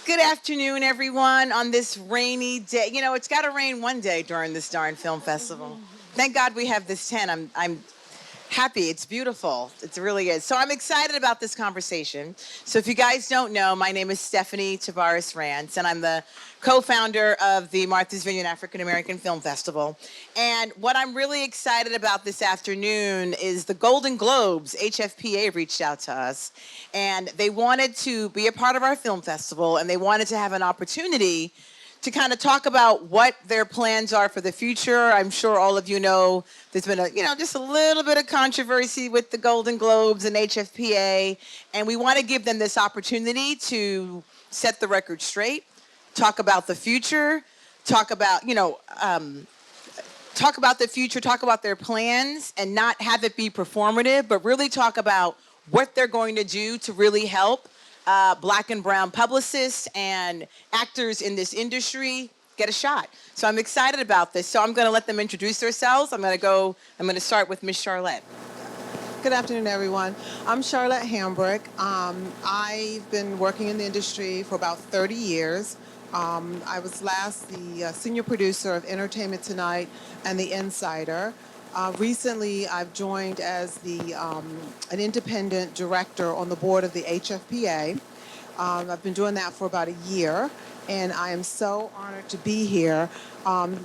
Good afternoon, everyone, on this rainy day. You know, it's got to rain one day during this darn film festival. Thank God we have this tent. I'm happy. It's beautiful. It really is. So I'm excited about this conversation. So if you guys don't know, my name is Stephanie Tavares Rance, and I'm the co-founder of the Martha's Vineyard African American Film Festival. And what I'm really excited about this afternoon is the Golden Globes, HFPA, reached out to us, and they wanted to be a part of our film festival, and they wanted to have an opportunity to kind of talk about what their plans are for the future. I'm sure all of you know there's been just a little bit of controversy with the Golden Globes and HFPA, and we want to give them this opportunity to set the record straight, talk about the future, talk about the future, talk about their plans, and not have it be performative, but really talk about what they're going to do to really help Black and brown publicists and actors in this industry get a shot. So I'm excited about this. So I'm going to let them introduce themselves. I'm going to start with Ms. Sharlette. Good afternoon, everyone. I'm Sharlette Hambrick. I've been working in the industry for about 30 years. I was last the senior producer of Entertainment Tonight and The Insider. Recently, I've joined as an independent director on the board of the HFPA. I've been doing that for about a year, and I am so honored to be here.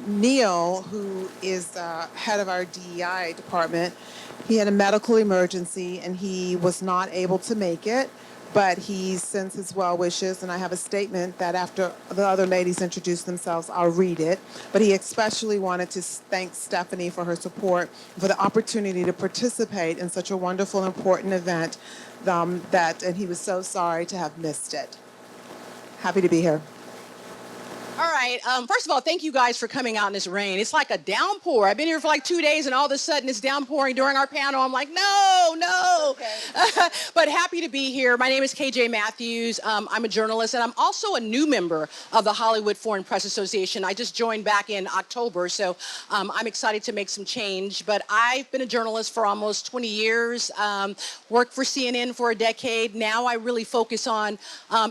Neil, who is the head of our DEI department, he had a medical emergency, and he was not able to make it. But he sends his well wishes, and I have a statement that after the other ladies introduce themselves, I'll read it. But he especially wanted to thank Stephanie for her support, for the opportunity to participate in such a wonderful, important event, and he was so sorry to have missed it. Happy to be here. All right. First of all, thank you guys for coming out in this rain. It's like a downpour. I've been here for like 2 days, and all of a sudden it's downpouring during our panel. I'm like, no. Okay. But happy to be here. My name is KJ Matthews. I'm a journalist, and I'm also a new member of the Hollywood Foreign Press Association. I just joined back in October, so I'm excited to make some change. But I've been a journalist for almost 20 years, worked for CNN for a decade. Now I really focus on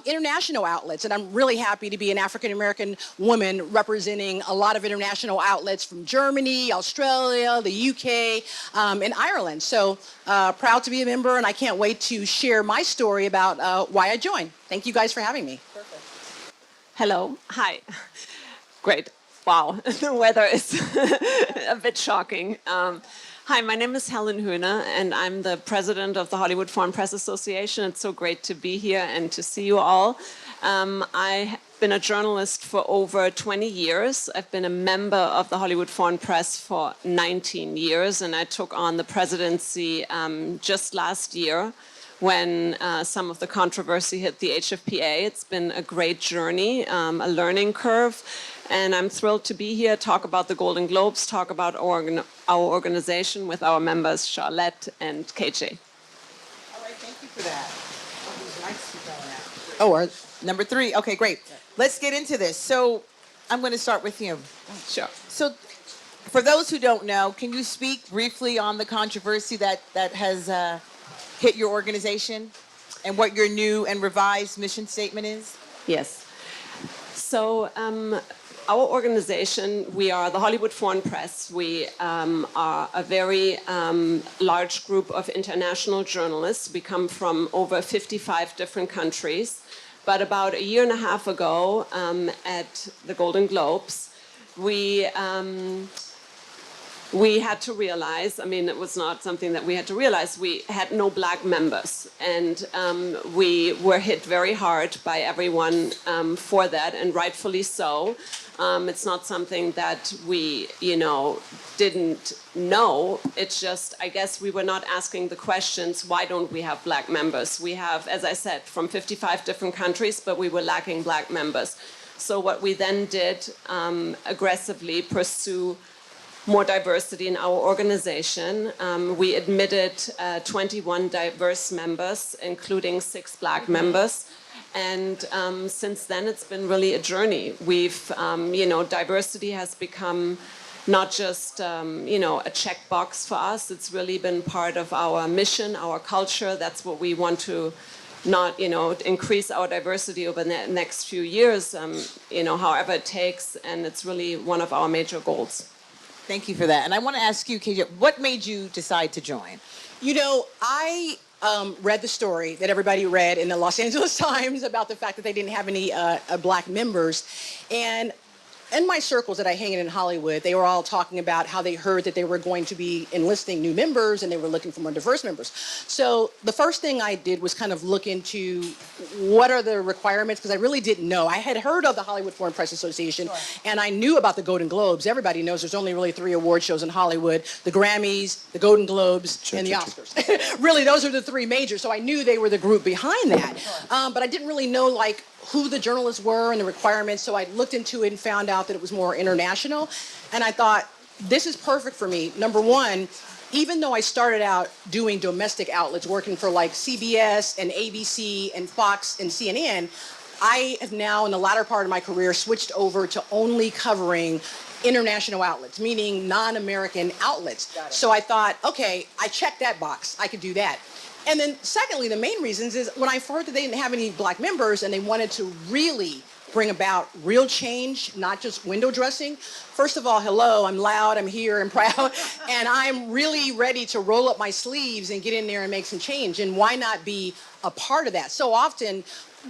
international outlets, and I'm really happy to be an African-American woman representing a lot of international outlets from Germany, Australia, the UK, and Ireland. So proud to be a member, and I can't wait to share my story about why I joined. Thank you guys for having me. Perfect. Hello. Hi. Great. Wow. The weather is a bit shocking. Hi, my name is Helen Hoehne, and I'm the president of the Hollywood Foreign Press Association. It's so great to be here and to see you all. I've been a journalist for over 20 years. I've been a member of the Hollywood Foreign Press for 19 years, and I took on the presidency just last year when some of the controversy hit the HFPA. It's been a great journey, a learning curve, and I'm thrilled to be here, talk about the Golden Globes, talk about our organization with our members, Sharlette and KJ. All right, thank you for that. Or number 3. Okay, great. Let's get into this. So I'm going to start with you. Sure. So for those who don't know, can you speak briefly on the controversy that has hit your organization and what your new and revised mission statement is? Yes. So our organization, we are the Hollywood Foreign Press. We are a very large group of international journalists. We come from over 55 different countries. But about a year and a half ago at the Golden Globes, we had to realize, it was not something that we had to realize, we had no Black members. And we were hit very hard by everyone for that, and rightfully so. It's not something that we, didn't know. It's just, I guess we were not asking the questions, why don't we have Black members? We have, as I said, from 55 different countries, but we were lacking Black members. So what we then did, aggressively pursue more diversity in our organization. We admitted 21 diverse members, including 6 Black members. And since then, it's been really a journey. We've, diversity has become not just, a checkbox for us. It's really been part of our mission, our culture. That's what we want to, not, increase our diversity over the next few years, however it takes, and it's really one of our major goals. Thank you for that. And I want to ask you, KJ, what made you decide to join? I read the story that everybody read in the Los Angeles Times about the fact that they didn't have any black members. And in my circles that I hang in Hollywood, they were all talking about how they heard that they were going to be enlisting new members and they were looking for more diverse members. So the first thing I did was kind of look into what are the requirements, because I really didn't know. I had heard of the Hollywood Foreign Press Association, and I knew about the Golden Globes. Everybody knows there's only really 3 award shows in Hollywood: the Grammys, the Golden Globes, and the Oscars. Really, those are the 3 majors. So I knew they were the group behind that. But I didn't really know who the journalists were and the requirements, so I looked into it and found out that it was more international. And I thought, this is perfect for me. Number one, even though I started out doing domestic outlets, working for CBS and ABC and Fox and CNN, I have now, in the latter part of my career, switched over to only covering international outlets, meaning non-American outlets. So I thought, okay, I checked that box. I could do that. And then secondly, the main reasons is when I heard that they didn't have any black members and they wanted to really bring about real change, not just window dressing. First of all, hello, I'm loud, I'm here, I'm proud, and I'm really ready to roll up my sleeves and get in there and make some change. And why not be a part of that? So often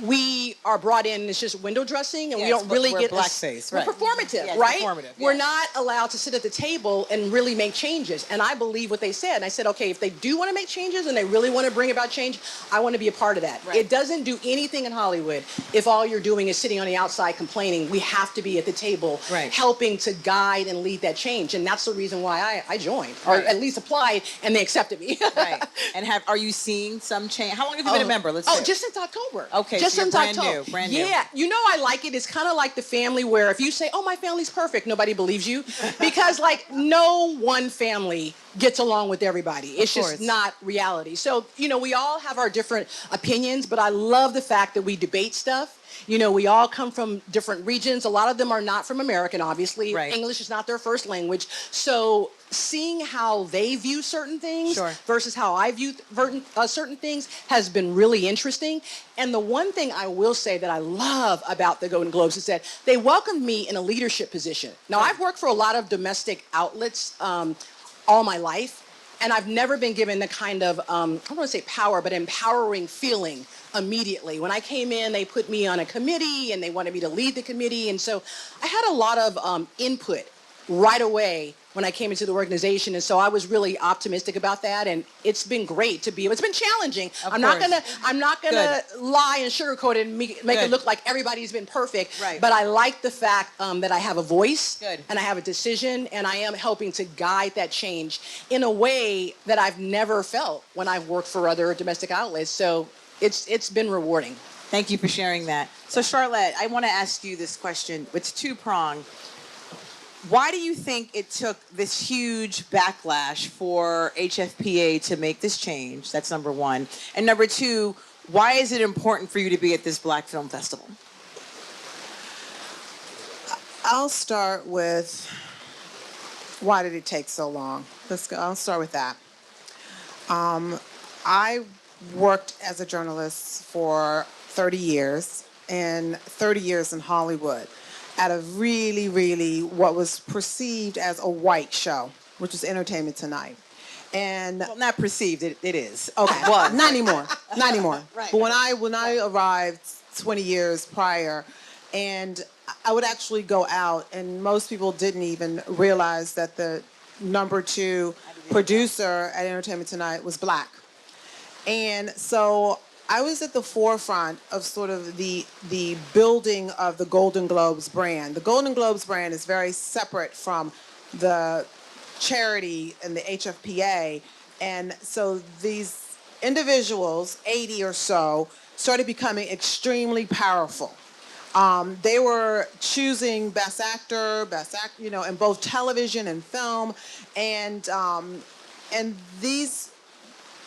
we are brought in, it's just window dressing, and we don't really get blackface. We're Right. performative, Yeah, right? performative, We're yes. not allowed to sit at the table and really make changes. And I believe what they said. And I said, okay, if they do want to make changes and they really want to bring about change, I want to be a part of that. Right. It doesn't do anything in Hollywood if all you're doing is sitting on the outside complaining. We have to be at the table, Right. helping to guide and lead that change. And that's the reason why I joined, or Right. at least applied, and they accepted me. Right. And are you seeing some change? How long have you been a member? Let's say. Just since October. Okay, Just so you're since brand October. new. Brand new. Yeah, I like it. It's kind of like the family where if you say, oh, my family's perfect, nobody believes you. Because no one family gets along with everybody. It's just not reality. So, we all have our different opinions, but I love the fact that we debate stuff. We all come from different regions. A lot of them are not from American, obviously. Right. English is not their first language. So seeing how they view certain things versus how I view certain things has been really interesting. And the one thing I will say that I love about the Golden Globes is that they welcomed me in a leadership position. Now, I've worked for a lot of domestic outlets all my life, and I've never been given the kind of, I don't want to say power, but empowering feeling immediately. When I came in, they put me on a committee and they wanted me to lead the committee. And so I had a lot of input right away when I came into the organization. And so I was really optimistic about that. And it's been great to be able, it's been challenging. I'm not gonna lie and sugarcoat it and make it look like everybody's been perfect. Right. But I like the fact that I have a voice Good. and I have a decision, and I am helping to guide that change in a way that I've never felt when I've worked for other domestic outlets. So it's been rewarding. Thank you for sharing that. So Sharlette, I want to ask you this question. It's two-pronged. Why do you think it took this huge backlash for HFPA to make this change? That's number one. And number two, why is it important for you to be at this Black Film Festival? I'll start with why did it take so long? I'll start with that. I worked as a journalist for 30 years, and 30 years in Hollywood at a really, really what was perceived as a white show, which is Entertainment Tonight. And Well, not perceived, it is. okay, well, not anymore, not anymore. Right. But when I arrived 20 years prior, and I would actually go out, and most people didn't even realize that the number 2 producer at Entertainment Tonight was Black. And so I was at the forefront of sort of the building of the Golden Globes brand. The Golden Globes brand is very separate from the charity and the HFPA. And so these individuals, 80 or so, started becoming extremely powerful. They were choosing best actor, in both television and film. And these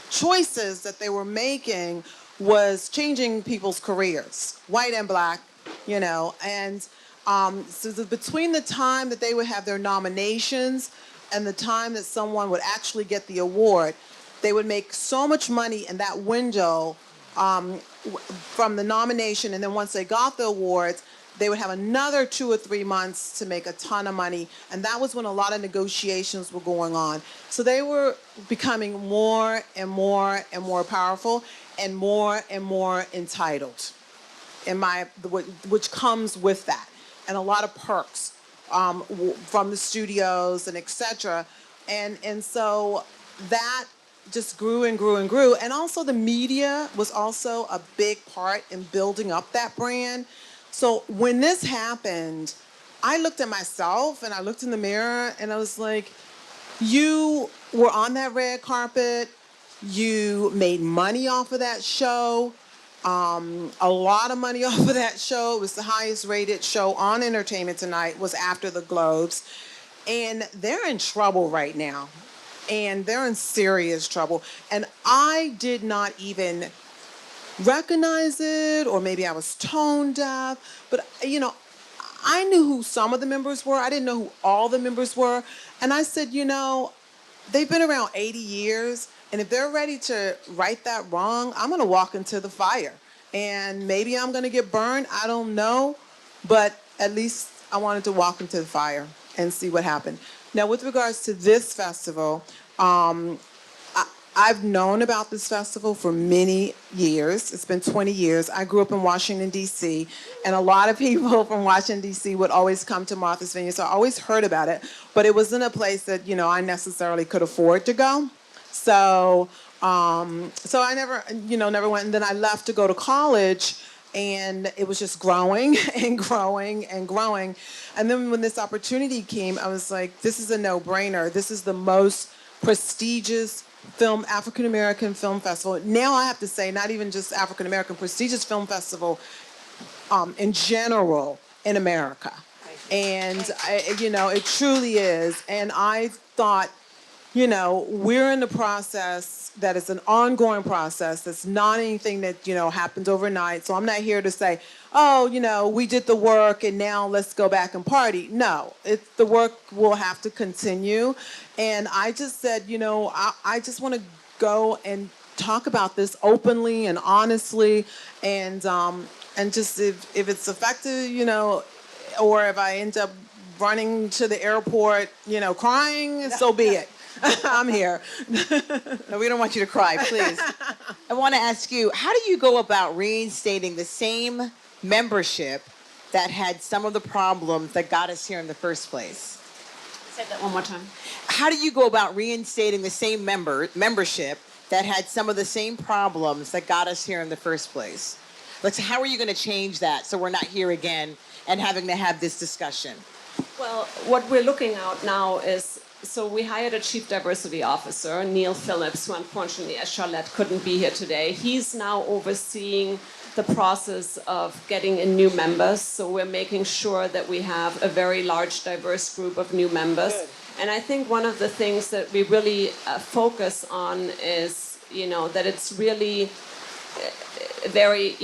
choices that they were making was changing people's careers, white and Black, and so between the time that they would have their nominations and the time that someone would actually get the award, they would make so much money in that window from the nomination, and then once they got the awards, they would have another 2 or 3 months to make a ton of money. And that was when a lot of negotiations were going on. So they were becoming more and more and more powerful and more entitled, which comes with that. And a lot of perks from the studios and etc. And so that just grew and grew and grew. And also the media was also a big part in building up that brand. So when this happened, I looked at myself and I looked in the mirror and I was like, you were on that red carpet, you made money off of that show, a lot of money off of that show. It was the highest rated show on Entertainment Tonight, was after the Globes. And they're in trouble right now. And they're in serious trouble. And I did not even recognize it, or maybe I was tone deaf, but you know, I knew who some of the members were. I didn't know who all the members were. And I said, you know, they've been around 80 years, and if they're ready to right that wrong, I'm going to walk into the fire. And maybe I'm going to get burned. I don't know. But at least I wanted to walk into the fire and see what happened. Now, with regards to this festival, I've known about this festival for many years. It's been 20 years. I grew up in Washington, D.C., and a lot of people from Washington, D.C. would always come to Martha's Vineyard, so I always heard about it, but it wasn't a place that, you know, I necessarily could afford to go. So I never went, and then I left to go to college, and it was just growing and growing and growing. And then when this opportunity came, I was like, this is a no-brainer. This is the most prestigious African-American film festival. Now I have to say, not even just African-American, prestigious film festival in general in America. And, it truly is. And I thought, we're in the process that is an ongoing process. That's not anything that, happens overnight. So I'm not here to say, we did the work and now let's go back and party. No, the work will have to continue. And I just said, I just want to go and talk about this openly and honestly, and just if it's effective, or if I end up running to the airport, crying, so be it. I'm here. No, we don't want you to cry, please. I want to ask you, how do you go about reinstating the same membership that had some of the problems that got us here in the first place? Say that one more time. How do you go about reinstating the same membership that had some of the same problems that got us here in the first place? Like, so how are you going to change that so we're not here again and having to have this discussion? Well, what we're looking at now is, so we hired a chief diversity officer, Neil Phillips, who unfortunately, as Sharlette, couldn't be here today. He's now overseeing the process of getting in new members. So we're making sure that we have a very large, diverse group of new members. Good. And I think one of the things that we really focus on is, that it's really very,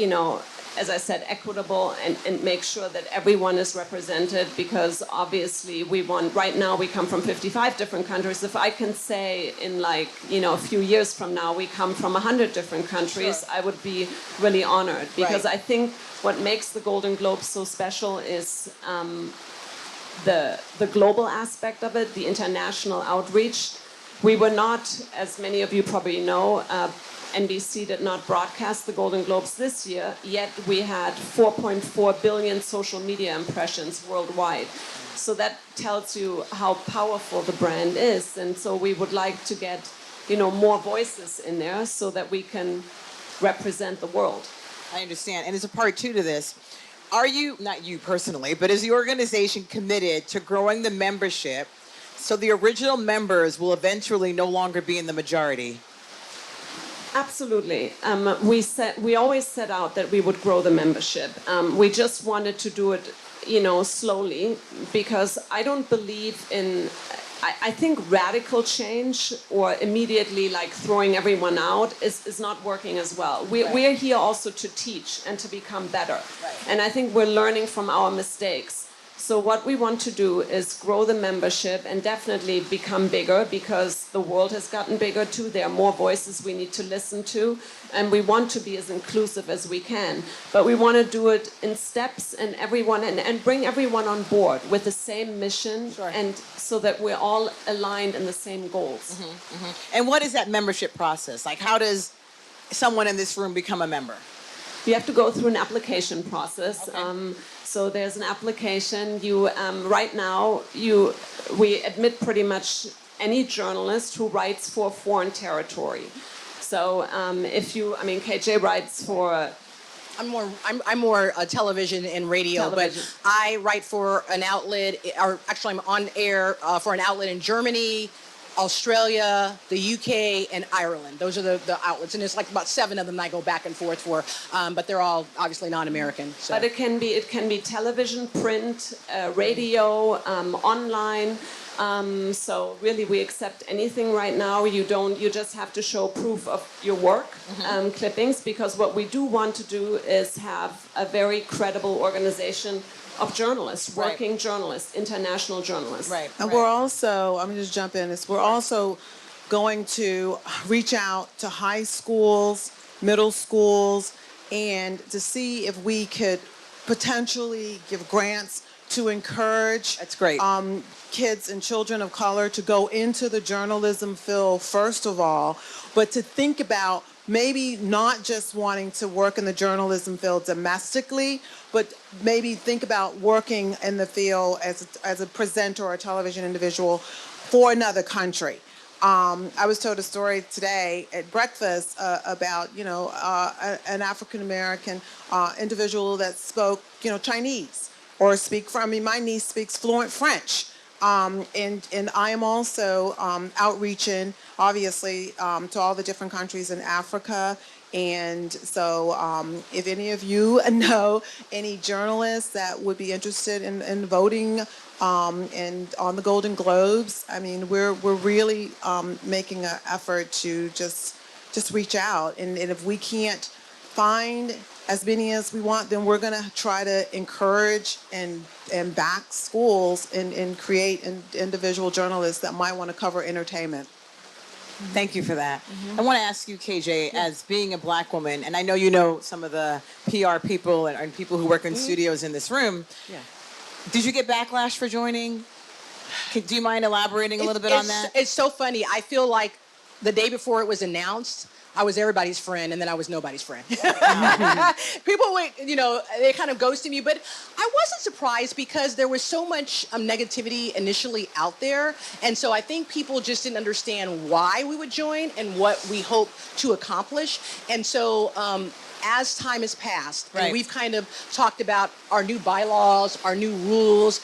as I said, equitable, and make sure that everyone is represented, because obviously right now we come from 55 different countries. If I can say in a few years from now we come from 100 different countries, sure, I would be really honored, because right. I think what makes the Golden Globes so special is the global aspect of it, the international outreach. We were not, as many of you probably know, NBC did not broadcast the Golden Globes this year, yet we had 4.4 billion social media impressions worldwide. So that tells you how powerful the brand is. And so we would like to get, more voices in there so that we can represent the world. I understand. And there's a part two to this. Are you, not you personally, but is the organization committed to growing the membership so the original members will eventually no longer be in the majority? Absolutely. We always set out that we would grow the membership. We just wanted to do it, slowly, because I don't believe in. I think radical change or immediately throwing everyone out is not working as well. We're here also to teach and to become better. Right. And I think we're learning from our mistakes. So what we want to do is grow the membership and definitely become bigger, because the world has gotten bigger too. There are more voices we need to listen to, and we want to be as inclusive as we can. But we want to do it in steps, and bring everyone on board with the same mission, and so that we're all aligned in the same goals. And what is that membership process? Like, how does someone in this room become a member? You have to go through an application process. Okay. So there's an application. Right now, we admit pretty much any journalist who writes for a foreign territory. So KJ writes for. I'm more television and radio, Television. but I write for an outlet, or actually I'm on air for an outlet in Germany, Australia, the UK, and Ireland. Those are the outlets, and there's like about 7 of them I go back and forth for, but they're all obviously non-American. So. But it can be television, print, radio, online. So really, we accept anything right now. You just have to show proof of your work, clippings, because what we do want to do is have a very credible organization of journalists, working journalists, international journalists. Right. And we're also, I'm going to just jump in, we're also going to reach out to high schools, middle schools, and to see if we could potentially give grants to encourage That's great. Kids and children of color to go into the journalism field first of all, but to think about maybe not just wanting to work in the journalism field domestically, but maybe think about working in the field as a presenter or a television individual for another country. I was told a story today at breakfast about an African American individual that spoke Chinese or my niece speaks fluent French. And I am also outreaching, obviously, to all the different countries in Africa. And so if any of you know any journalists that would be interested in voting and on the Golden Globes, I mean, we're really making an effort to just reach out. And if we can't find as many as we want, then we're going to try to encourage and back schools and create individual journalists that might want to cover entertainment. Thank you for that. I want to ask you, KJ, as being a Black woman, and I know you know some of the PR people and people who work in studios in this room. Yeah. Did you get backlash for joining? Do you mind elaborating a little bit on that? It's so funny. I feel like the day before it was announced, I was everybody's friend, and then I was nobody's friend. People would, they kind of ghosted me, but I wasn't surprised because there was so much negativity initially out there, and so I think people just didn't understand why we would join and what we hope to accomplish, and so as time has passed, and we've kind of talked about our new bylaws, our new rules,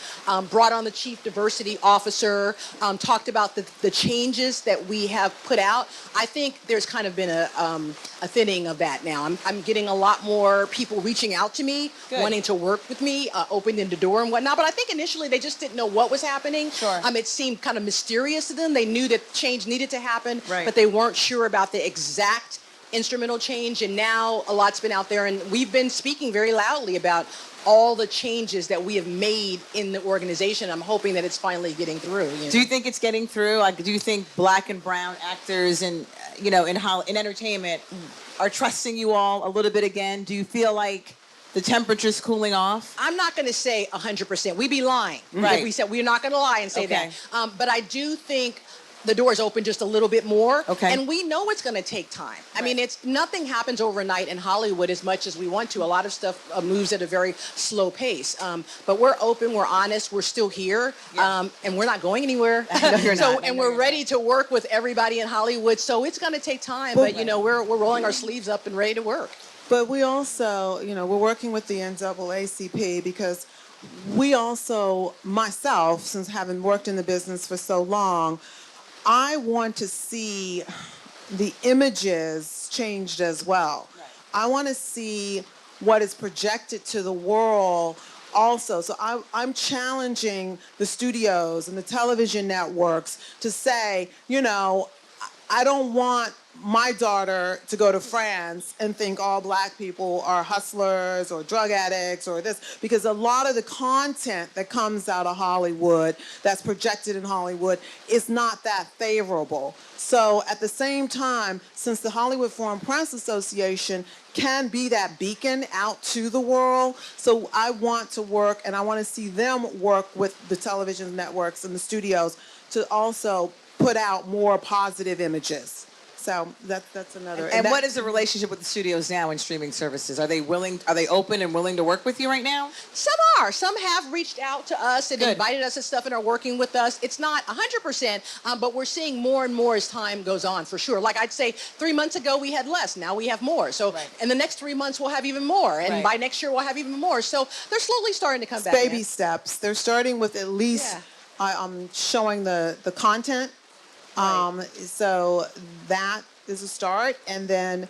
brought on the chief diversity officer, talked about the changes that we have put out. I think there's kind of been a thinning of that now. I'm getting a lot more people reaching out to me, wanting to work with me, opening the door and whatnot. But I think initially they just didn't know what was happening. It seemed kind of mysterious to them. They knew that change needed to happen, but they weren't sure about the exact instrumental change, and now a lot's been out there, and we've been speaking very loudly about all the changes that we have made in the organization. I'm hoping that it's finally getting through. Do you think it's getting through? Like, do you think Black and brown actors and in entertainment are trusting you all a little bit again? Do you feel like the temperature's cooling off? I'm not going to say 100%. We'd be lying if we said we're not going to lie and say that. But I do think the door's open just a little bit more. And we know it's going to take time. I mean, nothing happens overnight in Hollywood as much as we want to. A lot of stuff moves at a very slow pace. But we're open, we're honest, we're still here, and we're not going anywhere. No, you're not. And we're ready to work with everybody in Hollywood. So it's going to take time, but we're rolling our sleeves up and ready to work. But we also, we're working with the NAACP because we also, myself, since having worked in the business for so long, I want to see the images changed as well. I want to see what is projected to the world also. So I'm challenging the studios and the television networks to say, I don't want my daughter to go to France and think all black people are hustlers or drug addicts or this, because a lot of the content that comes out of Hollywood, that's projected in Hollywood, is not that favorable. So at the same time, since the Hollywood Foreign Press Association can be that beacon out to the world, so I want to work and I want to see them work with the television networks and the studios to also put out more positive images. So that's another. And that- what is the relationship with the studios now and streaming services? Are they open and willing to work with you right now? Some are. Some have reached out to us and Good. invited us and stuff and are working with us. It's not 100%, but we're seeing more and more as time goes on, for sure. Like I'd say 3 months ago we had less. Now we have more. So in the next 3 months we'll have even more. And by next year we'll have even more. So they're slowly starting to come back. Baby steps. They're starting with at least showing the content. So that is a start, and then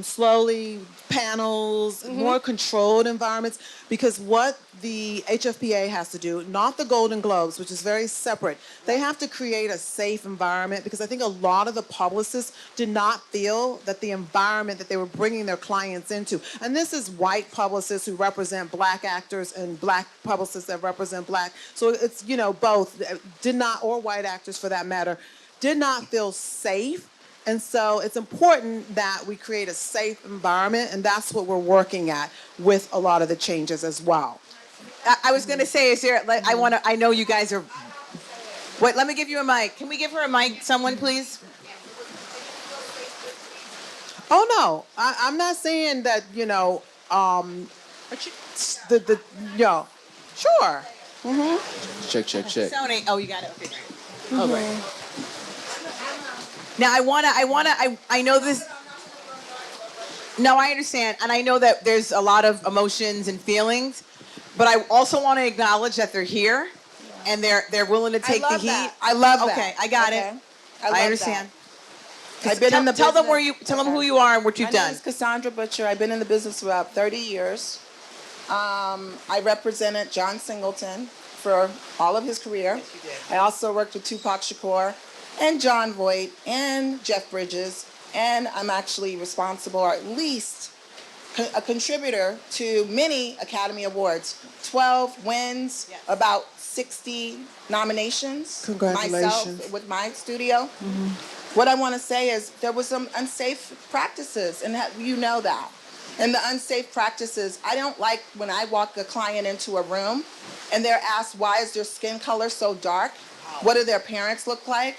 slowly panels, more controlled environments, because what the HFPA has to do, not the Golden Globes, which is very separate, they have to create a safe environment, because I think a lot of the publicists did not feel that the environment that they were bringing their clients into, and this is white publicists who represent black actors and black publicists that represent black, so it's, both, did not, or white actors for that matter, did not feel safe. And so it's important that we create a safe environment, and that's what we're working at with a lot of the changes as well. I was going to say, is there, like, I know you guys are, wait, let me give you a mic. Can we give her a mic, someone, please? Oh, no, I'm not saying that, sure. Check. Sony, oh, you got it, okay, great. Oh, great. Now, I know this, no, I understand, and I know that there's a lot of emotions and feelings, but I also want to acknowledge that they're here, and they're willing to take the heat. That. I love that. Okay, I got it. I understand. I've been in the tell them business- tell them who you are and what you've My name done. is Cassandra Butcher. I've been in the business for about 30 years. I represented John Singleton for all of his career. Yes, you did. I also worked with Tupac Shakur and John Voight and Jeff Bridges, and I'm actually responsible, or at least a contributor to many Academy Awards. 12 wins, Yes. about 60 nominations. Congratulations. Myself with my studio. What I want to say is there was some unsafe practices, and you know that. And the unsafe practices, I don't like when I walk a client into a room and they're asked, why is their skin color so dark? What do their parents look like?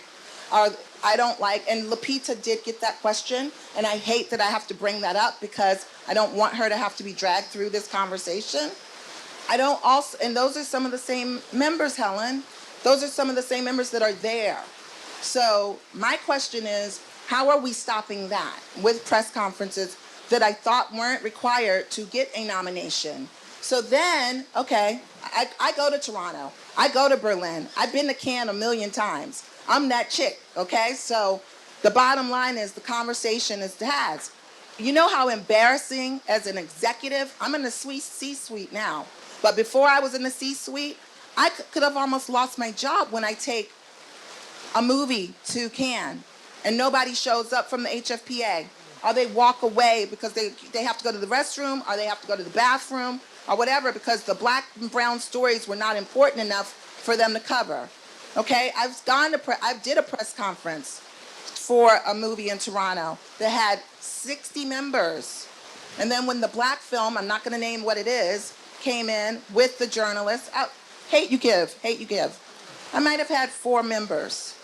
I don't like, and Lupita did get that question, and I hate that I have to bring that up because I don't want her to have to be dragged through this conversation. I don't also, and those are some of the same members, Helen. Those are some of the same members that are there. So my question is, how are we stopping that with press conferences that I thought weren't required to get a nomination? So then, okay, I go to Toronto. I go to Berlin. I've been to Cannes a million times. I'm that chick, okay? So the bottom line is the conversation is has. You know how embarrassing as an executive, I'm in the C-suite now, but before I was in the C-suite, I could have almost lost my job when I take a movie to Cannes and nobody shows up from the HFPA, or they walk away because they have to go to the restroom, or they have to go to the bathroom, or whatever, because the black and brown stories were not important enough for them to cover. Okay, I did a press conference for a movie in Toronto that had 60 members. And then when the black film, I'm not gonna name what it is, came in with the journalists, hate you give. I might have had 4 members,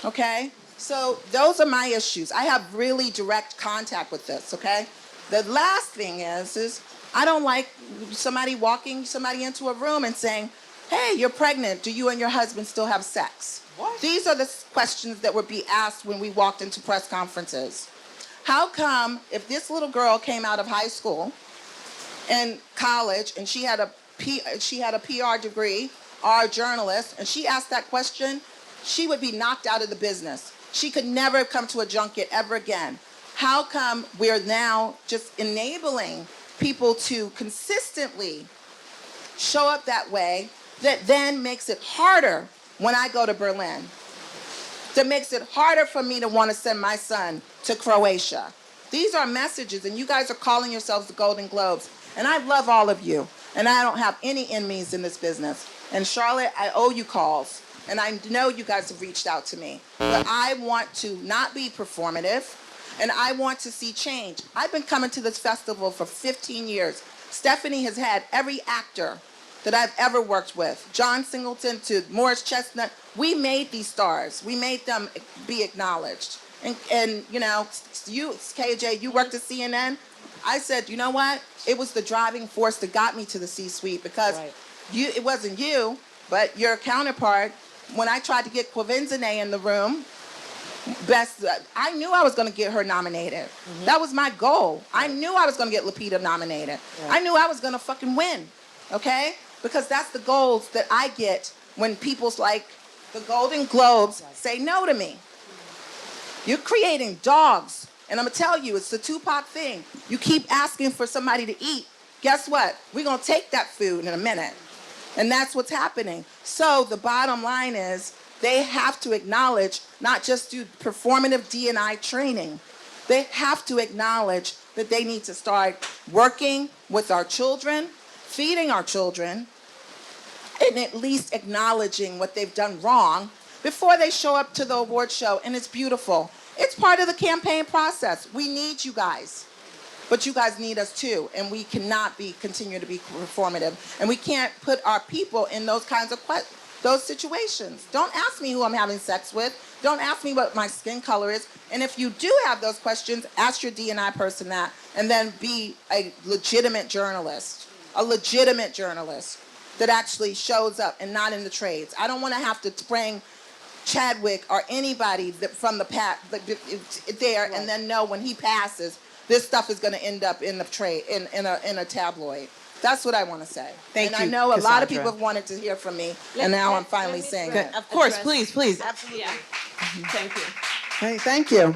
okay? So those are my issues. I have really direct contact with this, okay? The last thing is I don't like somebody walking somebody into a room and saying, hey, you're pregnant. Do you and your husband still have sex? What? These are the questions that would be asked when we walked into press conferences. How come if this little girl came out of high school and college and she had a PR degree or a journalist and she asked that question, she would be knocked out of the business. She could never come to a junket ever again. How come we're now just enabling people to consistently show up that way that then makes it harder when I go to Berlin? that makes it harder for me to want to send my son to Croatia. These are messages, and you guys are calling yourselves the Golden Globes. And I love all of you, and I don't have any enemies in this business. And Sharlette, I owe you calls, and I know you guys have reached out to me. But I want to not be performative, and I want to see change. I've been coming to this festival for 15 years. Stephanie has had every actor that I've ever worked with, John Singleton to Morris Chestnut. We made these stars. We made them be acknowledged. And you know, you, KJ, you worked at CNN. I said, you know what? It was the driving force that got me to the C-suite because it wasn't you, but your counterpart. When I tried to get Quavenzine in the room, I knew I was going to get her nominated. Mm-hmm. That was my goal. I knew I was going to get Lupita nominated. I knew I was going to fucking win, okay? Because that's the goals that I get when people's like the Golden Globes say no to me. You're creating dogs. And I'm going to tell you, it's the Tupac thing. You keep asking for somebody to eat. Guess what? We're going to take that food in a minute. And that's what's happening. So the bottom line is they have to acknowledge, not just do performative D&I training. They have to acknowledge that they need to start working with our children, feeding our children, and at least acknowledging what they've done wrong before they show up to the award show. And it's beautiful. It's part of the campaign process. We need you guys. But you guys need us too, and we cannot continue to be performative, and we can't put our people in those kinds of those situations. Don't ask me who I'm having sex with. Don't ask me what my skin color is. And if you do have those questions, ask your D&I person that, and then be a legitimate journalist that actually shows up and not in the trades. I don't want to have to bring Chadwick or anybody from the past there, and then know when he passes, this stuff is going to end up in the trade in a tabloid. That's what I want to say. Thank you, I know a Cassandra. lot of people have wanted to hear from me, and now I'm finally saying it. Of course, please, absolutely. Yeah. Thank you. Hey, thank you.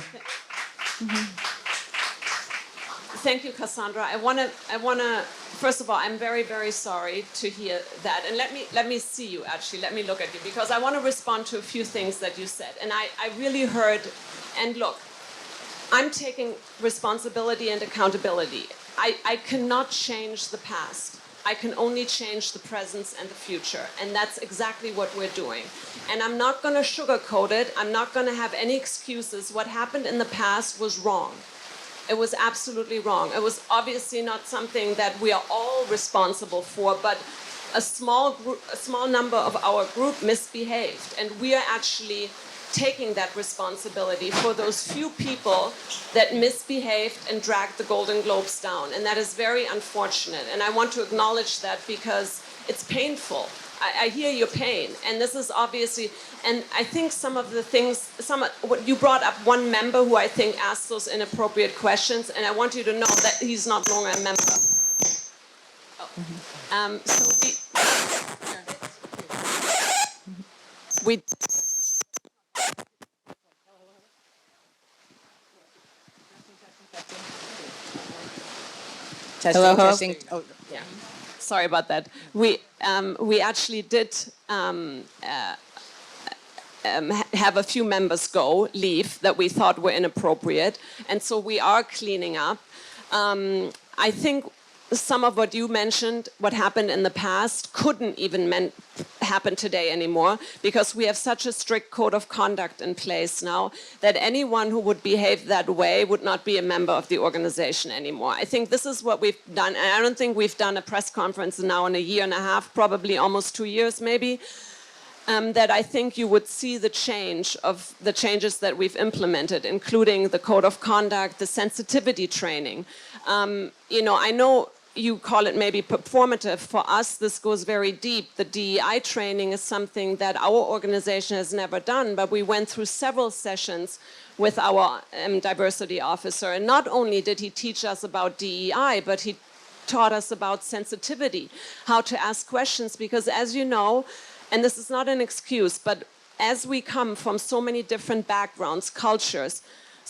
Thank you, Cassandra. I want to. First of all, I'm very, very sorry to hear that. And let me see you, actually. Let me look at you, because I want to respond to a few things that you said. And I really heard, and look, I'm taking responsibility and accountability. I cannot change the past. I can only change the present and the future. And that's exactly what we're doing. And I'm not going to sugarcoat it. I'm not going to have any excuses. What happened in the past was wrong. It was absolutely wrong. It was obviously not something that we are all responsible for, but a small number of our group misbehaved. And we are actually taking that responsibility for those few people that misbehaved and dragged the Golden Globes down. And that is very unfortunate. And I want to acknowledge that because it's painful. I hear your pain. And this is obviously, and I think some of the things, what you brought up one member who I think asked those inappropriate questions, and I want you to know that he's not longer a member. We Testing. Oh, yeah. Sorry about that. We actually did have a few members leave that we thought were inappropriate, and so we are cleaning up. I think some of what you mentioned, what happened in the past, couldn't even happen today anymore, because we have such a strict code of conduct in place now that anyone who would behave that way would not be a member of the organization anymore. I think this is what we've done, and I don't think we've done a press conference now in a year and a half, probably almost 2 years maybe, that I think you would see the changes that we've implemented, including the code of conduct, the sensitivity training. I know you call it maybe performative. For us, this goes very deep. The DEI training is something that our organization has never done, but we went through several sessions with our diversity officer. And not only did he teach us about DEI, but he taught us about sensitivity, how to ask questions, because as you know, and this is not an excuse, but as we come from so many different backgrounds, cultures,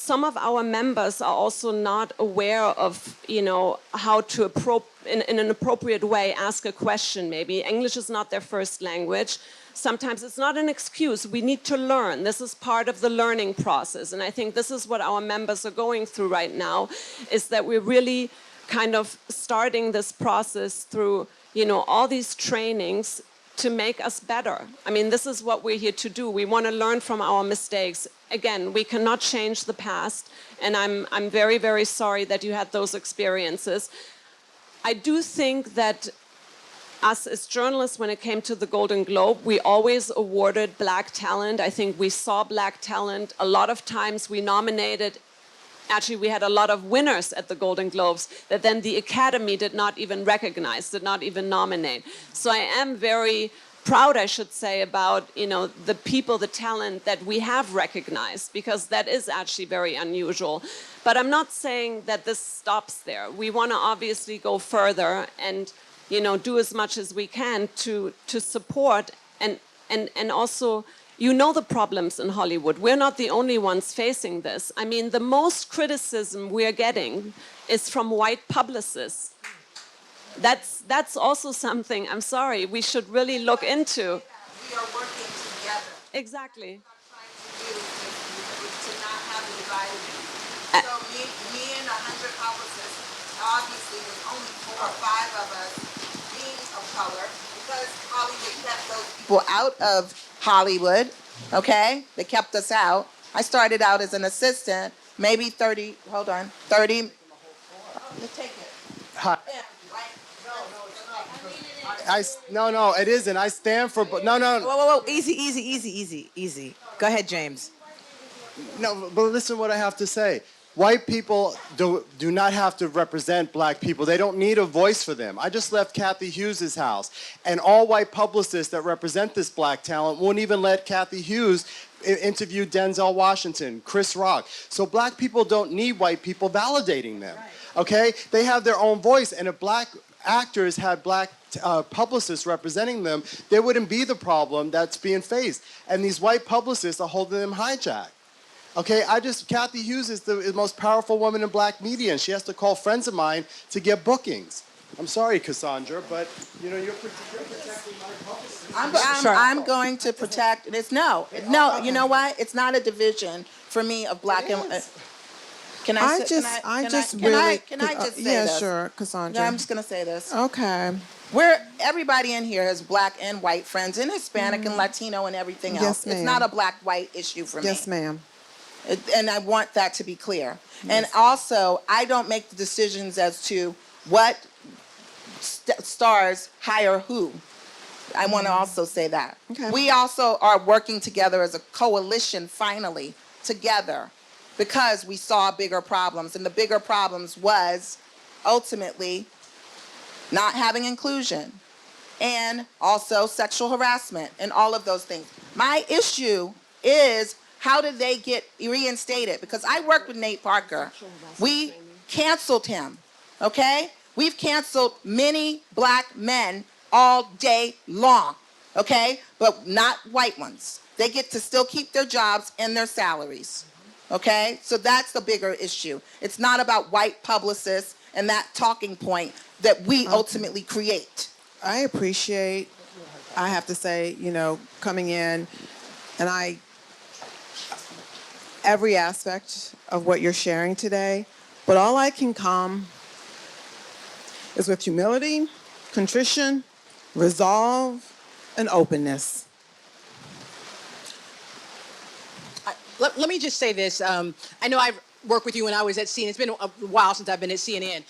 some of our members are also not aware of, how to in an appropriate way ask a question. Maybe English is not their first language. Sometimes it's not an excuse. We need to learn. This is part of the learning process. And I think this is what our members are going through right now, is that we're really kind of starting this process through, all these trainings to make us better. I mean, this is what we're here to do. We want to learn from our mistakes. Again, we cannot change the past, and I'm very, very sorry that you had those experiences. I do think that us as journalists, when it came to the Golden Globe, we always awarded Black talent. I think we saw Black talent. A lot of times we nominated, actually we had a lot of winners at the Golden Globes that then the Academy did not even recognize, did not even nominate. So I am very proud, I should say, about the people, the talent that we have recognized, because that is actually very unusual. But I'm not saying that this stops there. We want to obviously go further and do as much as we can to support and also, the problems in Hollywood. We're not the only ones facing this. I mean, the most criticism we're getting is from white publicists. That's also something, I'm sorry, we should really look into. We are working together. Exactly. What I'm trying to do is to not have a divided. So me and 100 publicists, obviously there's only 4 or 5 of us being of color, because Hollywood kept those people out of Hollywood, okay? They kept us out. I started out as an assistant, maybe 30, let's take it. Hi. No, it isn't. I stand for, no. Whoa. Easy. Go ahead, James. No, but listen to what I have to say. White people do not have to represent black people. They don't need a voice for them. I just left Kathy Hughes' house, and all white publicists that represent this black talent won't even let Kathy Hughes interview Denzel Washington, Chris Rock. So black people don't need white people validating them, okay? They have their own voice, and if black actors had black publicists representing them, there wouldn't be the problem that's being faced. And these white publicists are holding them hijacked. Okay, Kathy Hughes is the most powerful woman in black media, and she has to call friends of mine to get bookings. I'm sorry, Cassandra, but you're protecting my publicists. I'm going to protect. You know what? It's not a division for me of black and white. Can I just say yeah, this? sure, Cassandra. No, I'm just going to say this. Okay. Everybody in here has black and white friends, and Hispanic and Latino and everything else. Yes, ma'am. It's not a black-white issue for me. Yes, ma'am. And I want that to be clear. Yes. And also, I don't make the decisions as to what stars hire who. I want to also say that. Okay. We also are working together as a coalition, finally, together, because we saw bigger problems. And the bigger problems was ultimately not having inclusion and also sexual harassment and all of those things. My issue is, how did they get reinstated? Because I worked with Nate Parker. We canceled him, okay? We've canceled many black men all day long, okay? But not white ones. They get to still keep their jobs and their salaries, okay? So that's the bigger issue. It's not about white publicists and that talking point that we ultimately create. I appreciate, I have to say, coming in, and every aspect of what you're sharing today, but all I can come is with humility, contrition, resolve, and openness. Let me just say this. I know I've worked with you when I was at CNN. It's been a while since I've been at CNN.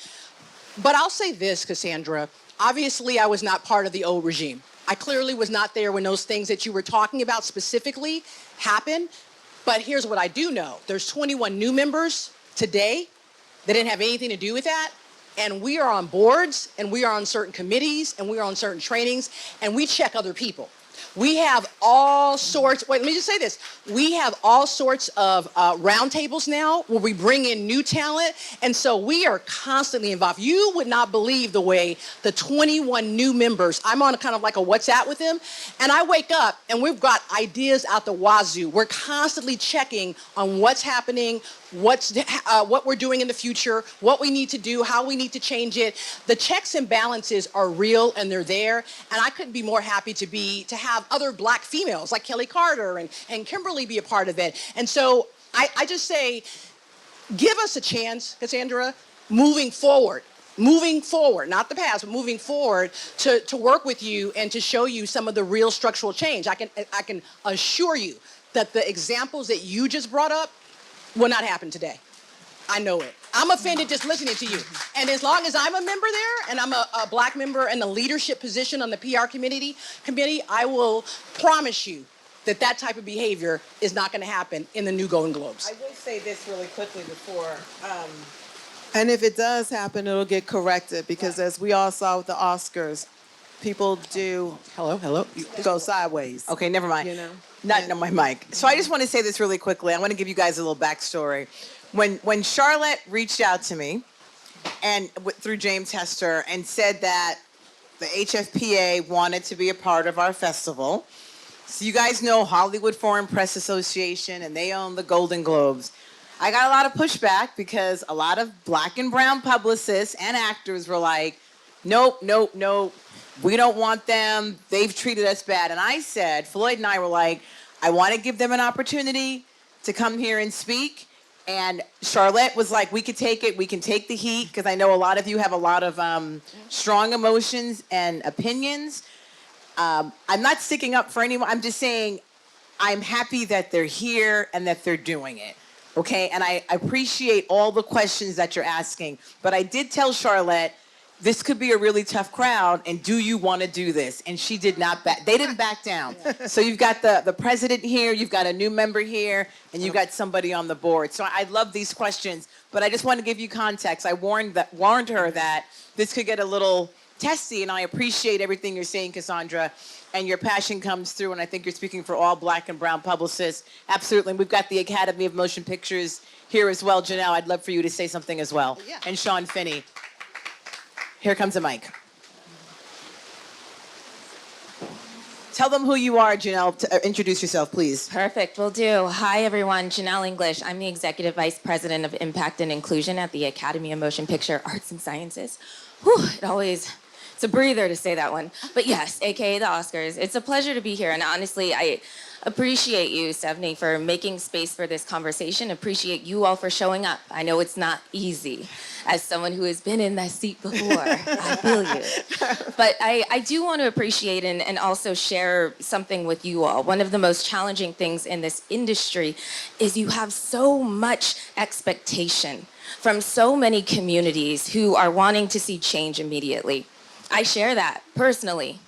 But I'll say this, Cassandra. Obviously, I was not part of the old regime. I clearly was not there when those things that you were talking about specifically happened. But here's what I do know. There's 21 new members today that didn't have anything to do with that. And we are on boards, and we are on certain committees, and we are on certain trainings, and we check other people. We have all sorts, let me just say this. We have all sorts of roundtables now where we bring in new talent. And so we are constantly involved. You would not believe the way the 21 new members, I'm on kind of like a WhatsApp with them. And I wake up and we've got ideas out the wazoo. We're constantly checking on what's happening, what we're doing in the future, what we need to do, how we need to change it. The checks and balances are real and they're there. And I couldn't be more happy to have other black females like Kelly Carter and Kimberly be a part of it. And so I just say, give us a chance, Cassandra, moving forward, not the past, but moving forward to work with you and to show you some of the real structural change. I can assure you that the examples that you just brought up will not happen today. I know it. I'm offended just listening to you. And as long as I'm a member there and I'm a black member in a leadership position on the PR committee, I will promise you that type of behavior is not going to happen in the new Golden Globes. I will say this really quickly before. And if it does happen, it'll get corrected because as we all saw with the Oscars, people do Hello. go sideways. Okay, never mind. You know? Not on my mic. So I just want to say this really quickly. I want to give you guys a little backstory. When Sharlette reached out to me and through James Hester and said that the HFPA wanted to be a part of our festival. So you guys know Hollywood Foreign Press Association and they own the Golden Globes. I got a lot of pushback because a lot of black and brown publicists and actors were like, nope, we don't want them. They've treated us bad. And I said, Floyd and I were like, I want to give them an opportunity to come here and speak. And Sharlette was like, we could take it. We can take the heat because I know a lot of you have a lot of strong emotions and opinions. I'm not sticking up for anyone. I'm just saying I'm happy that they're here and that they're doing it. Okay, and I appreciate all the questions that you're asking. But I did tell Sharlette, this could be a really tough crowd, and do you want to do this? And she did not back. They didn't back down. So you've got the president here, you've got a new member here, and you've got somebody on the board. So I love these questions, but I just want to give you context. I warned her that this could get a little testy, and I appreciate everything you're saying, Cassandra, and your passion comes through, and I think you're speaking for all black and brown publicists. Absolutely. We've got the Academy of Motion Pictures here as well. Janelle, I'd love for you to say something as well. Yeah. And Sean Finney. Here comes a mic. Tell them who you are, Janelle. Introduce yourself, please. Perfect, will do. Hi, everyone. Janelle English. I'm the Executive Vice President of Impact and Inclusion at the Academy of Motion Picture Arts and Sciences. Whew, it's a breather to say that one. But yes, AKA the Oscars. It's a pleasure to be here. And honestly, I appreciate you, Stephanie, for making space for this conversation. Appreciate you all for showing up. I know it's not easy. As someone who has been in that seat before, I feel you. But I do want to appreciate and also share something with you all. One of the most challenging things in this industry is you have so much expectation from so many communities who are wanting to see change immediately. I share that personally.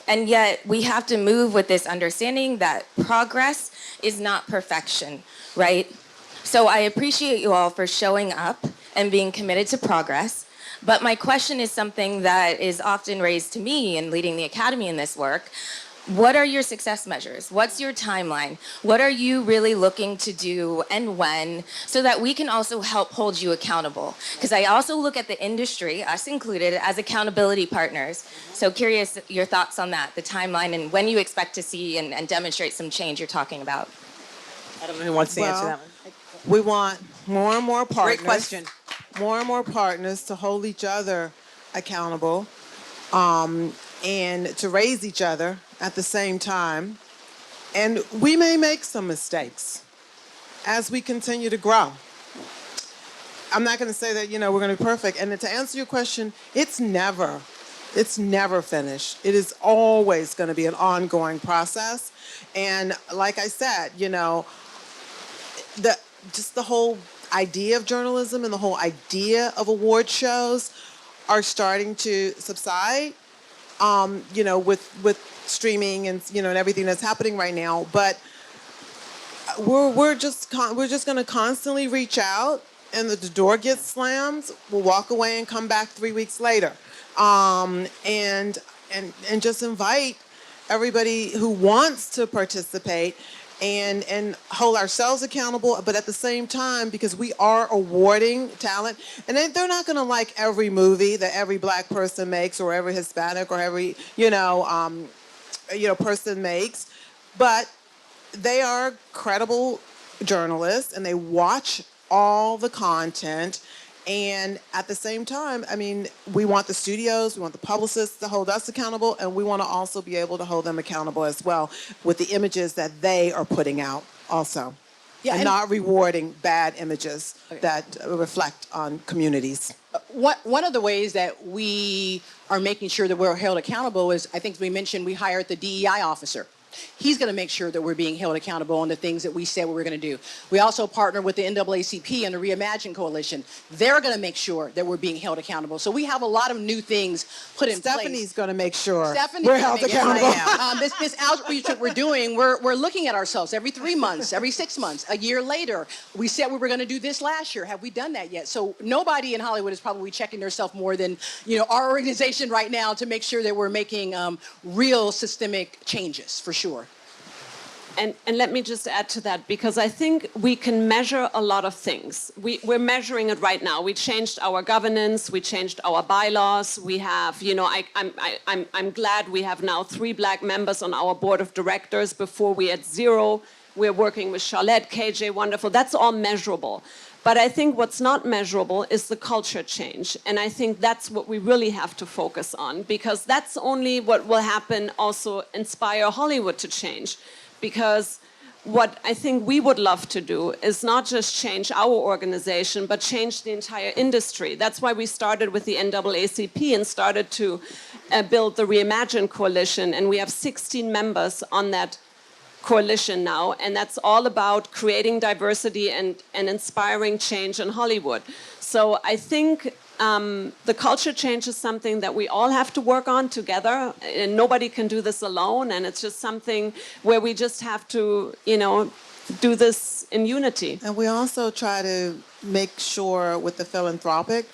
And yet we have to move with this understanding that progress is not perfection, right? So I appreciate you all for showing up and being committed to progress. But my question is something that is often raised to me in leading the Academy in this work. What are your success measures? What's your timeline? What are you really looking to do and when, so that we can also help hold you accountable? Because I also look at the industry, us included, as accountability partners. So curious your thoughts on that, the timeline, and when you expect to see and demonstrate some change you're talking about. I don't know who wants to answer that one. We want more and more partners. Great question. More and more partners to hold each other accountable and to raise each other at the same time. And we may make some mistakes as we continue to grow. I'm not going to say that, we're going to be perfect. And to answer your question, it's never finished. It is always going to be an ongoing process. And like I said, the whole idea of journalism and the whole idea of award shows are starting to subside, with streaming and and everything that's happening right now. But we're just going to constantly reach out, and the door gets slammed. We'll walk away and come back 3 weeks later, and just invite everybody who wants to participate and hold ourselves accountable, but at the same time, because we are awarding talent, and they're not going to like every movie that every black person makes or every Hispanic or every person makes, but they are credible journalists and they watch all the content. And at the same time, I mean, we want the studios, we want the publicists to hold us accountable, and we want to also be able to hold them accountable as well with the images that they are putting out also. Yeah, and and- not rewarding bad images that reflect on communities. One of the ways that we are making sure that we're held accountable is, I think we mentioned we hired the DEI officer. He's going to make sure that we're being held accountable on the things that we said we were going to do. We also partner with the NAACP and the Reimagine Coalition. They're going to make sure that we're being held accountable. So we have a lot of new things put in place. Stephanie's going to make sure Stephanie's we're gonna held make sure. accountable. This outreach that we're doing, we're looking at ourselves every 3 months, every 6 months, a year later. We said we were going to do this last year. Have we done that yet? So nobody in Hollywood is probably checking themselves more than our organization right now to make sure that we're making real systemic changes, for sure. And let me just add to that, because I think we can measure a lot of things. We're measuring it right now. We changed our governance, we changed our bylaws. We have, I'm glad we have now 3 black members on our board of directors. Before we had 0. We're working with Sharlette, KJ, wonderful. That's all measurable. But I think what's not measurable is the culture change. And I think that's what we really have to focus on, because that's only what will happen, also inspire Hollywood to change. Because what I think we would love to do is not just change our organization, but change the entire industry. That's why we started with the NAACP and started to build the Reimagine Coalition. And we have 16 members on that coalition now. And that's all about creating diversity and inspiring change in Hollywood. So I think the culture change is something that we all have to work on together, and nobody can do this alone, and it's just something where we just have to, do this in unity. And we also try to make sure with the philanthropic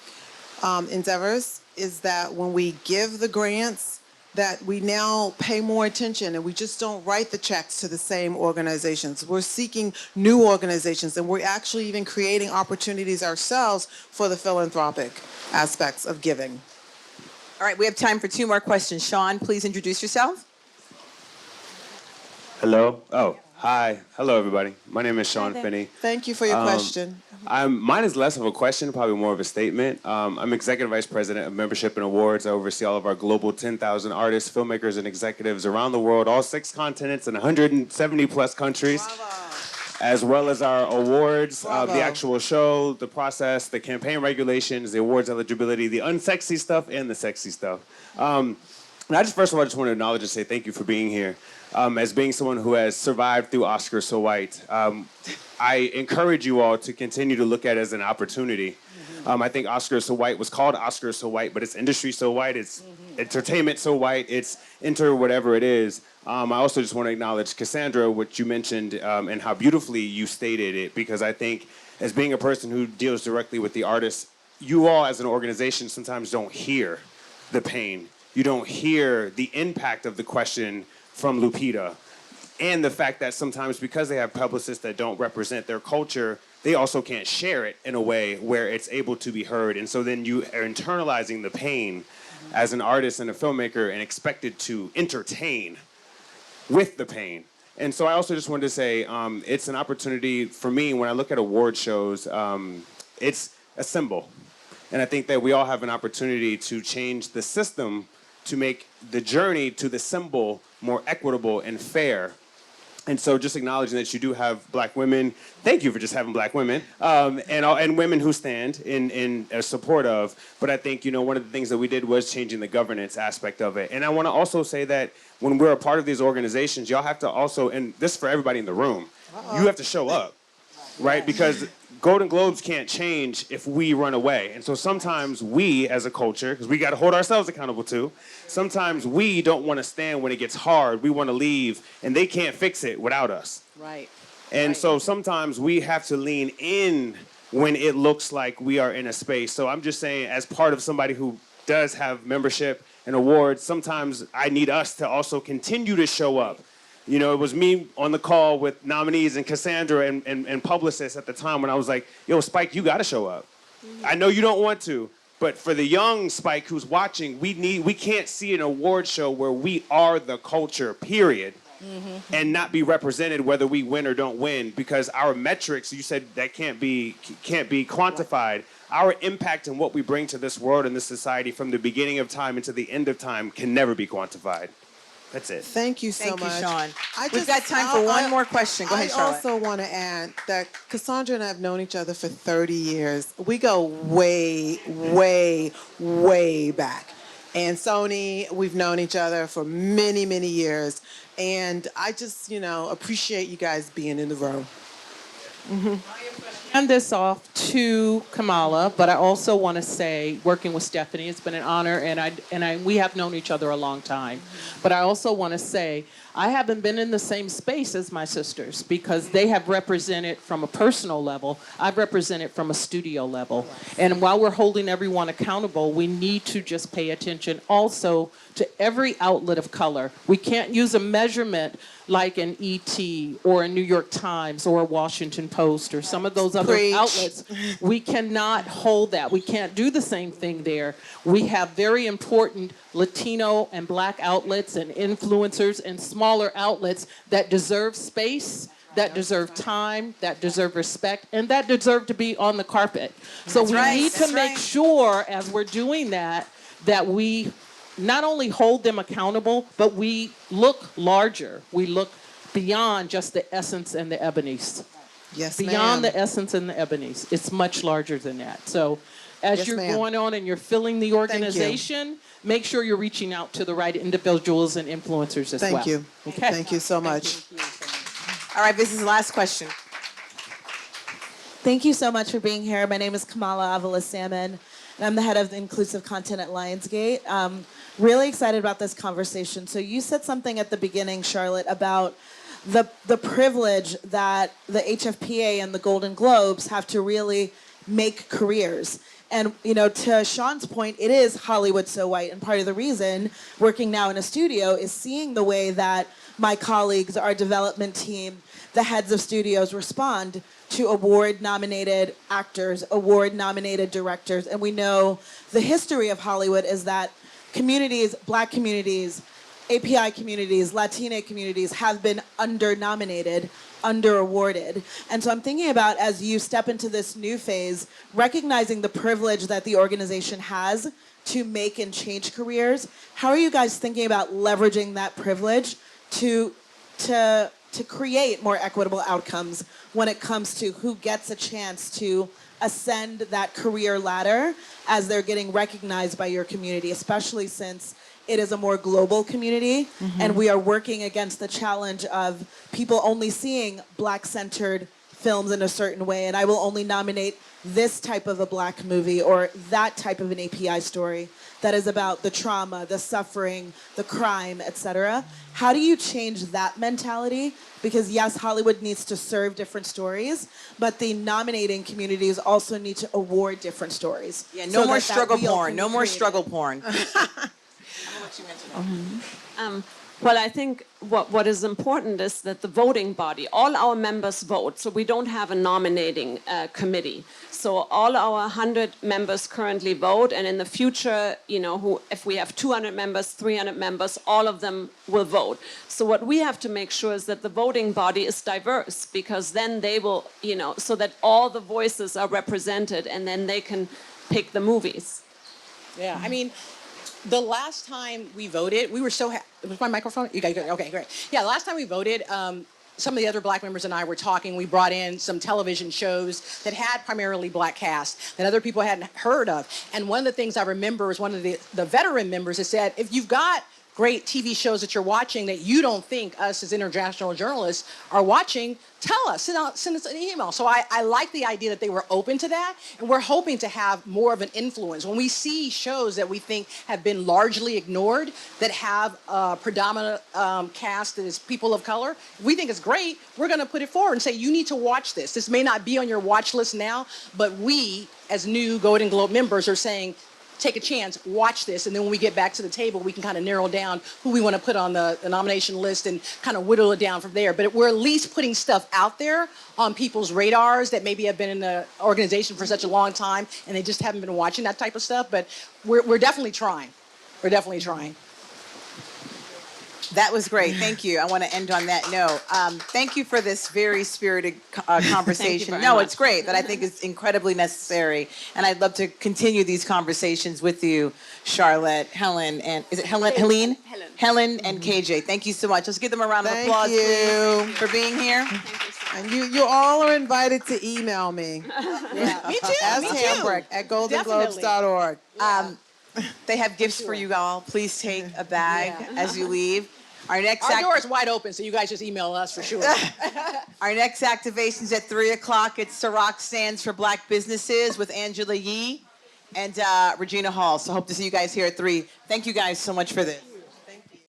endeavors is that when we give the grants, that we now pay more attention and we just don't write the checks to the same organizations. We're seeking new organizations, and we're actually even creating opportunities ourselves for the philanthropic aspects of giving. All right, we have time for 2 more questions. Sean, please introduce yourself. Hello. Oh, hi. Hello, everybody. My name is Sean Finney. Thank you for your question. Mine is less of a question, probably more of a statement. I'm Executive Vice President of Membership and Awards. I oversee all of our global 10,000 artists, filmmakers, and executives around the world, all 6 continents and 170-plus countries. Bravo. As well as our awards, Bravo. the actual show, the process, the campaign regulations, the awards eligibility, the unsexy stuff, and the sexy stuff. And I just, first of all, just want to acknowledge and say thank you for being here. As being someone who has survived through Oscar So White, I encourage you all to continue to look at it as an opportunity. I think Oscar So White was called Oscar So White, but it's industry so white, it's entertainment so white, it's whatever it is. I also just want to acknowledge Cassandra, what you mentioned, and how beautifully you stated it, because I think as being a person who deals directly with the artists, you all as an organization sometimes don't hear the pain. You don't hear the impact of the question from Lupita, and the fact that sometimes because they have publicists that don't represent their culture, they also can't share it in a way where it's able to be heard. And so then you are internalizing the pain as an artist and a filmmaker and expected to entertain with the pain. And so I also just wanted to say it's an opportunity for me when I look at award shows, it's a symbol. And I think that we all have an opportunity to change the system to make the journey to the symbol more equitable and fair. And so just acknowledging that you do have black women, thank you for just having black women, and women who stand in support of. But I think, one of the things that we did was changing the governance aspect of it. And I want to also say that when we're a part of these organizations, y'all have to also, and this is for everybody in the room, you have to show up, right? Because Golden Globes can't change if we run away. And so sometimes we, as a culture, because we got to hold ourselves accountable too, sometimes we don't want to stand when it gets hard. We want to leave, and they can't fix it without us. Right. And so sometimes we have to lean in when it looks like we are in a space. So I'm just saying, as part of somebody who does have membership and awards, sometimes I need us to also continue to show up. It was me on the call with nominees and Cassandra and publicists at the time when I was like, yo, Spike, you got to show up. I know you don't want to, but for the young Spike who's watching, we can't see an award show where we are the culture, period. and not be represented whether we win or don't win, because our metrics, you said that can't be quantified. Our impact and what we bring to this world and this society from the beginning of time into the end of time can never be quantified. That's it. Thank you so Thank you, much. Sean. We've got time for one more question. Go ahead, I Charlotte. also want to add that Cassandra and I have known each other for 30 years. We go way, way, way back. And Sony, we've known each other for many, many years. And I just, appreciate you guys being in the room. Hand this off to Kamala, but I also want to say, working with Stephanie, it's been an honor, and we have known each other a long time. But I also want to say, I haven't been in the same space as my sisters because they have represented from a personal level. I've represented from a studio level. And while we're holding everyone accountable, we need to just pay attention also to every outlet of color. We can't use a measurement like an ET or a New York Times or a Washington Post or some of those other outlets. We cannot hold that. We can't do the same thing there. We have very important Latino and Black outlets and influencers and smaller outlets that deserve space, that deserve time, that deserve respect, and that deserve to be on the carpet. So we need to make sure as we're doing that, that we not only hold them accountable, but we look larger. We look beyond just the essence and the ebonies. Yes, Beyond ma'am. the essence and the ebonies. It's much larger than that. So as Yes, you're ma'am. going on and you're filling the organization, make sure you're reaching out to the right individuals and influencers as well. Thank you. Okay. Thank you so much. All right, this is the last question. Thank you so much for being here. My name is Kamala Avila Salmon, and I'm the head of the Inclusive Content at Lionsgate. Really excited about this conversation. So you said something at the beginning, Charlotte, about the privilege that the HFPA and the Golden Globes have to really make careers. And, to Sean's point, it is Hollywood so white. And part of the reason working now in a studio is seeing the way that my colleagues, our development team, the heads of studios respond to award-nominated actors, award-nominated directors. And we know the history of Hollywood is that communities, Black communities, API communities, Latina communities have been under-nominated, under-awarded. And so I'm thinking about, as you step into this new phase, recognizing the privilege that the organization has to make and change careers, how are you guys thinking about leveraging that privilege to create more equitable outcomes when it comes to who gets a chance to ascend that career ladder as they're getting recognized by your community, especially since it is a more global community, and we are working against the challenge of people only seeing Black-centered films in a certain way, and I will only nominate this type of a Black movie or that type of an API story that is about the trauma, the suffering, the crime, etc. How do you change that mentality? Because yes, Hollywood needs to serve different stories, but the nominating communities also need to award different stories. Yeah, no so more that struggle wheel porn. can No be more created. struggle porn. Well, I think what is important is that the voting body, all our members vote, so we don't have a nominating committee. So all our 100 members currently vote, and in the future, if we have 200 members, 300 members, all of them will vote. So what we have to make sure is that the voting body is diverse, because then they will, so that all the voices are represented, and then they can pick the movies. Yeah, I mean, the last time we voted, we were so happy. Was my microphone? You guys, okay, great. Yeah, the last time we voted, some of the other Black members and I were talking. We brought in some television shows that had primarily Black cast that other people hadn't heard of. And one of the things I remember was one of the veteran members that said, if you've got great TV shows that you're watching that you don't think us as international journalists are watching, tell us, send us an email. So I like the idea that they were open to that, and we're hoping to have more of an influence. When we see shows that we think have been largely ignored, that have a predominant cast that is people of color, we think it's great, we're gonna put it forward and say, you need to watch this. This may not be on your watch list now, but we, as new Golden Globe members, are saying, take a chance, watch this, and then when we get back to the table, we can kind of narrow down who we want to put on the nomination list and kind of whittle it down from there. But we're at least putting stuff out there on people's radars that maybe have been in the organization for such a long time and they just haven't been watching that type of stuff. But we're definitely trying. We're definitely trying. That was great. Thank you. I want to end on that note. Thank you for this very spirited conversation. very No, much. it's great. That I think is incredibly necessary, and I'd love to continue these conversations with you, Sharlette, Helen, and is it Helene? Helen and KJ. Thank you so much. Let's give them a round of Thank applause, you. please, for being here. And you all are invited to email me. Me too. Hambrick at goldenglobes.org. They have gifts for you all. Please take a bag as you leave. Our next Our door is wide open, so you guys just email us for sure. Our next activation's at 3:00. It's Ciroc Stands for Black Businesses with Angela Yee and Regina Hall. So hope to see you guys here at 3. Thank you guys so much for this.